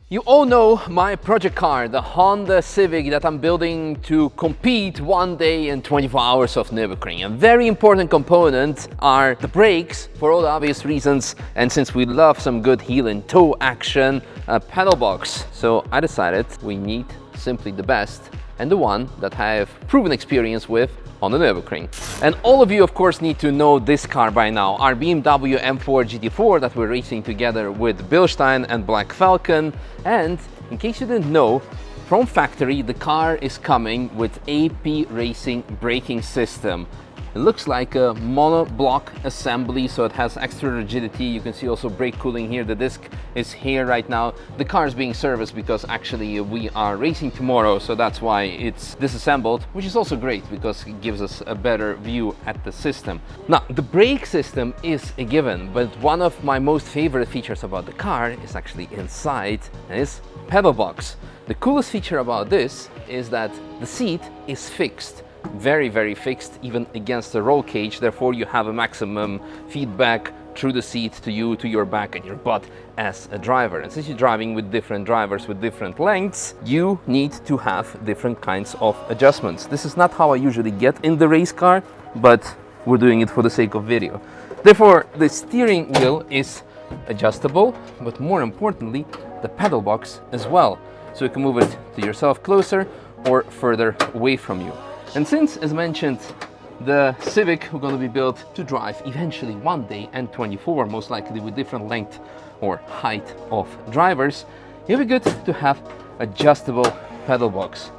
You all know my project car, the Honda Civic that I'm building to compete one day in 24 hours of Nürburgring. A very important component are the brakes, for all the obvious reasons, and since we love some good heel and toe action, a pedal box. So I decided we need simply the best and the one that I have proven experience with on the Nürburgring. And all of you of course need to know this car by now, our BMW M4 GT4 that we're racing together with Bilstein and Black Falcon. And in case you didn't know, from factory the car is coming with AP Racing braking system. It looks like a monoblock assembly, so it has extra rigidity. You can see also brake cooling here. The disc is here right now. The car is being serviced because actually we are racing tomorrow, so that's why it's disassembled, which is also great because it gives us a better view at the system. Now, the brake system is a given, but one of my most favorite features about the car is actually inside, and it's pedal box. The coolest feature about this is that the seat is fixed. Very fixed, even against the roll cage. Therefore you have a maximum feedback through the seat to you, to your back and your butt as a driver. And since you're driving with different drivers with different lengths, you need to have different kinds of adjustments. This is not how I usually get in the race car, but we're doing it for the sake of video. Therefore the steering wheel is adjustable, but more importantly the pedal box as well, so you can move it to yourself closer or further away from you. And since, as mentioned, the Civic we're going to be built to drive eventually one day, and 24 most likely with different length or height of drivers, it would be good to have adjustable pedal box.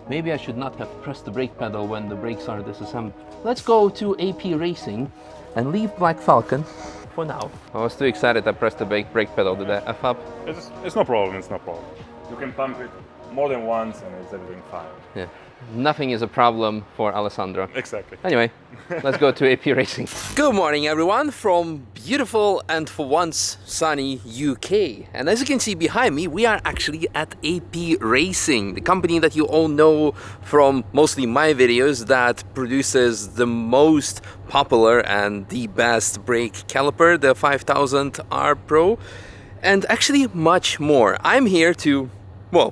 Maybe I should not have pressed the brake pedal when the brakes are disassembled. Let's go to AP Racing and leave Black Falcon for now. I was too excited I pressed the brake pedal. Did I F up? It's no problem, it's no problem. You can pump it more than once and it's everything fine. Yeah. Nothing is a problem for Alessandro. Exactly. Anyway, let's go to AP Racing. Good morning everyone from beautiful and for once sunny UK. And as you can see behind me, we are actually at AP Racing, the company that you all know from mostly my videos that produces the most popular and the best brake caliper, the 5000R Pro, and actually much more. I'm here to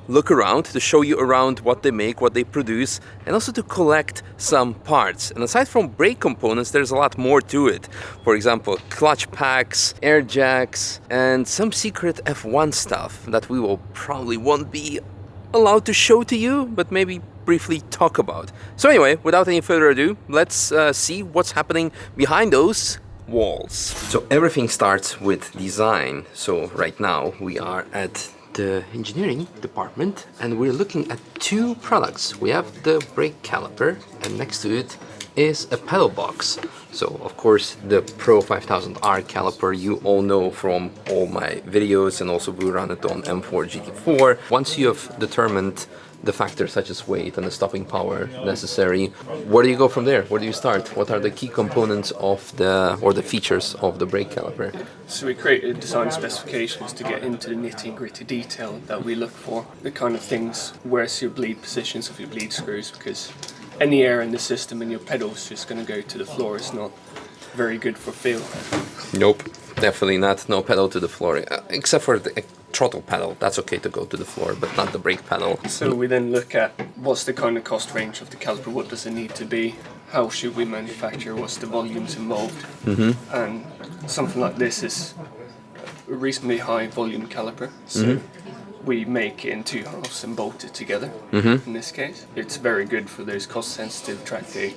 look around, to show you around what they make, what they produce, and also to collect some parts. And aside from brake components, there's a lot more to it. For example, clutch packs, air jacks, and some secret F1 stuff that we will probably won't be allowed to show to you, but maybe briefly talk about. So anyway, without any further ado, let's see what's happening behind those walls. So everything starts with design. So right now we are at the engineering department and we're looking at two products. We have the brake caliper and next to it is a pedal box. So of course the Pro 5000R caliper you all know from all my videos, and also we run it on M4 GT4. Once you have determined the factors such as weight and the stopping power necessary, where do you go from there? Where do you start? What are the key components of the features of the brake caliper? So we created design specifications to get into the nitty and gritty detail that we look for. The kind of things, where's your bleed positions of your bleed screws, because any air in the system and your pedals just going to go to the floor. It's not very good for feel. Nope, definitely not. No pedal to the floor, except for the throttle pedal. That's okay to go to the floor, but not the brake pedal. So we then look at what's the kind of cost range of the caliper, what does it need to be, how should we manufacture, what's the volumes involved, and something like this is a reasonably high volume caliper, so we make it in two halves and bolt it together. In this case, it's very good for those cost sensitive track day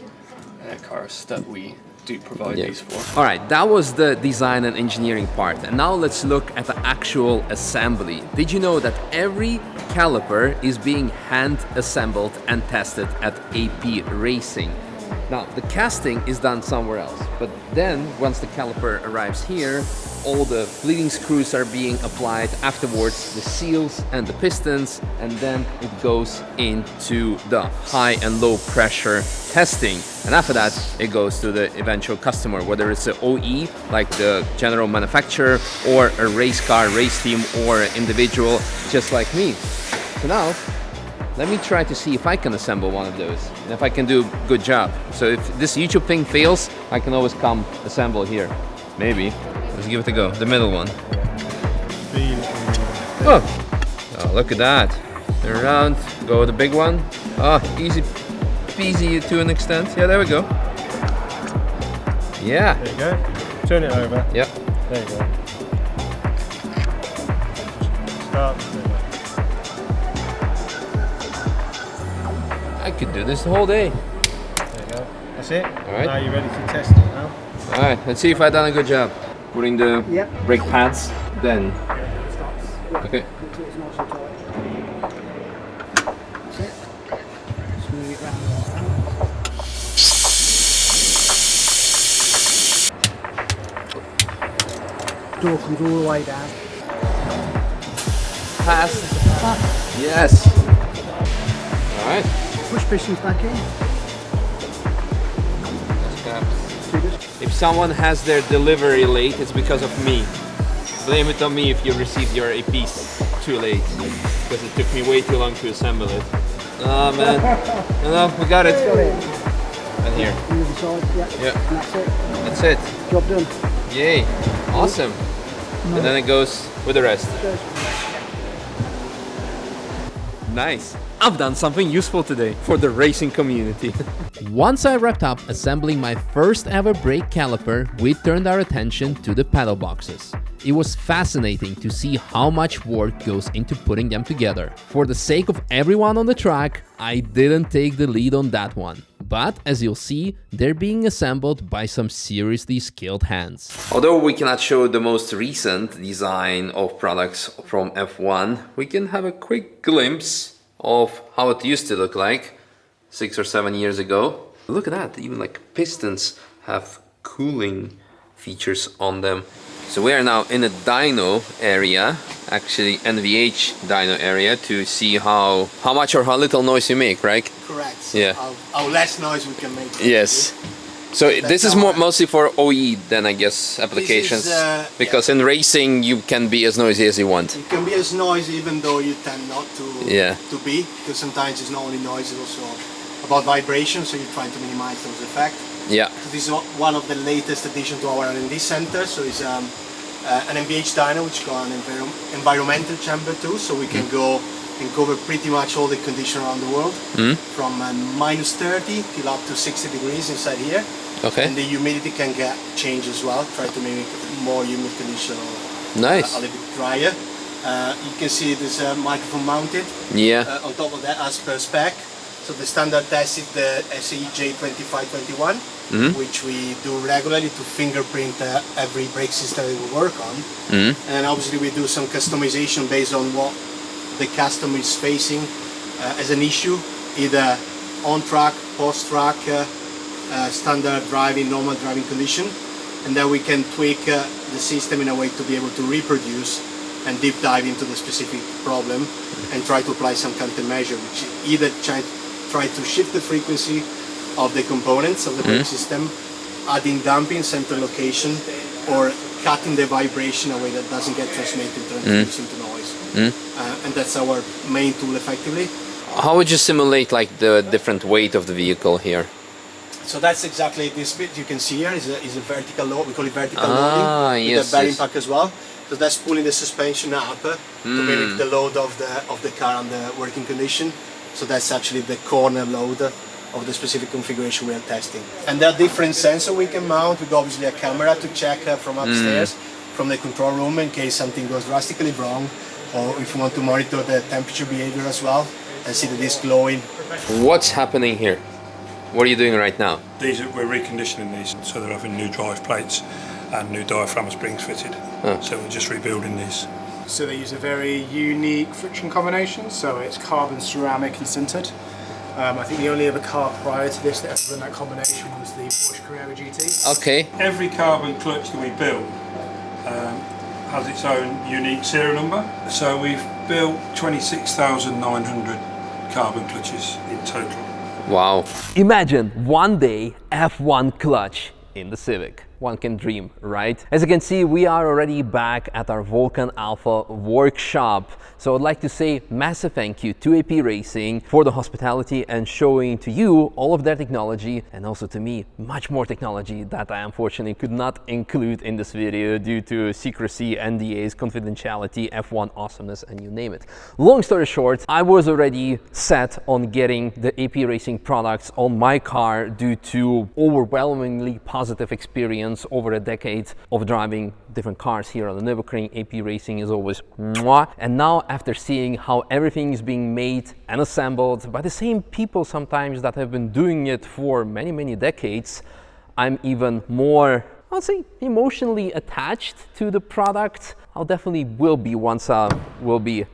cars that we do provide these for. Alright, that was the design and engineering part, and now let's look at the actual assembly. Did you know that every caliper is being hand assembled and tested at AP Racing? Now, the casting is done somewhere else, but then once the caliper arrives here, all the bleeding screws are being applied, afterwards the seals and the pistons, and then it goes into the high and low pressure testing. And after that, it goes to the eventual customer, whether it's an OE, like the general manufacturer, or a race car, race team, or an individual just like me. So now, let me try to see if I can assemble one of those, and if I can do a good job. So if this YouTube thing fails, I can always come assemble here. Maybe. Let's give it a go. The middle one. Oh, look at that. Turn around, go with the big one. Oh, easy peasy to an extent. Yeah, there we go. Yeah. There you go. Turn it over. Yep. There you go. Start. I could do this the whole day. There you go. That's it. All right. Now you're ready to test it now. All right, let's see if I've done a good job. Putting the brake pads, then. Okay. Door comes all the way down. Pass. Yes. All right. Push pistons back in. If someone has their delivery late, it's because of me. Blame it on me if you received your APs too late, because it took me way too long to assemble it. Oh man. No, we got it. And here. On the other side, Yeah. And that's it. That's it. Job done. Yay. Awesome. And then it goes with the rest. Nice. I've done something useful today for the racing community. Once I wrapped up assembling my first ever brake caliper, we turned our attention to the pedal boxes. It was fascinating to see how much work goes into putting them together. For the sake of everyone on the track, I didn't take the lead on that one. But as you'll see, they're being assembled by some seriously skilled hands. Although we cannot show the most recent design of products from F1, we can have a quick glimpse of how it used to look like 6 or 7 years ago. Look at that, even like pistons have cooling features on them. So we are now in a dyno area, actually NVH dyno area, to see how much or how little noise you make, right? Correct. Yeah. How less noise we can make. Yes. So this is mostly for OE then, I guess, applications. Because in racing you can be as noisy as you want. You can be as noisy even though you tend not to be, because sometimes it's not only noise, it's also about vibration, so you're trying to minimize those effects. Yeah. So this is one of the latest additions to our R&D center. So it's an NVH dyno which got an environmental chamber too, so we can go and cover pretty much all the conditions around the world, from minus 30 till up to 60 degrees inside here. Okay. And the humidity can get changed as well. Try to make more humid condition or nice. a little bit drier. You can see this microphone mounted. Yeah. On top of that, as per spec. So the standard test is the SAE J2521, which we do regularly to fingerprint every brake system that we work on. And obviously we do some customization based on what the customer is facing as an issue, either on track, post track, standard driving, normal driving condition, and then we can tweak the system in a way to be able to reproduce and deep dive into the specific problem and try to apply some countermeasure, which either try to shift the frequency of the components of the brake system, adding damping center location, or cutting the vibration in a way that doesn't get transmitted into noise. And that's our main tool effectively. How would you simulate like the different weight of the vehicle here? So that's exactly this bit you can see here is a vertical load. We call it vertical loading with the bearing pack as well. So that's pulling the suspension up to mimic the load of the car under working condition. So that's actually the corner load of the specific configuration we are testing. And there are different sensors we can mount. We got obviously a camera to check from upstairs, from the control room, in case something goes drastically wrong, or if we want to monitor the temperature behavior as well and see the disc glowing. What's happening here? What are you doing right now? We're reconditioning these, so they're having new drive plates and new diaphragm springs fitted. So we're just rebuilding these. So they use a very unique friction combination, so it's carbon, ceramic and sintered. I think the only other car prior to this that ever run that combination was the Porsche Carrera GT. Okay. Every carbon clutch that we build has its own unique serial number. So we've built 26,900 carbon clutches in total. Wow. Imagine one day F1 clutch in the Civic. one can dream, right? As you can see, we are already back at our Vulcan Alpha workshop. So I'd like to say massive thank you to AP Racing for the hospitality and showing to you all of their technology, and also to me much more technology that I unfortunately could not include in this video due to secrecy, NDAs, confidentiality, F1 awesomeness, and you name it. Long story short, I was already set on getting the AP Racing products on my car due to overwhelmingly positive experience over a decade of driving different cars here on the Nürburgring. AP Racing is always mwah. And now, after seeing how everything is being made and assembled by the same people sometimes that have been doing it for many decades, I'm even more, I'll say, emotionally attached to the product. I'll definitely will be once we'll be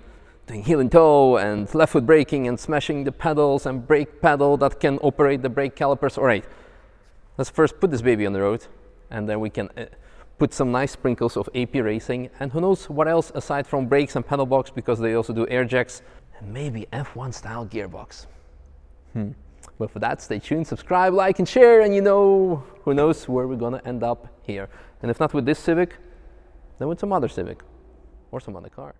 doing heel and toe and left foot braking and smashing the pedals and brake pedal that can operate the brake calipers. All right, let's first put this baby on the road, and then we can put some nice sprinkles of AP Racing, and who knows what else aside from brakes and pedal box, because they also do air jacks, and maybe F1 style gearbox. But for that, stay tuned, subscribe, like and share, and you know, who knows where we're gonna end up here. And if not with this Civic, then with some other Civic or some other car.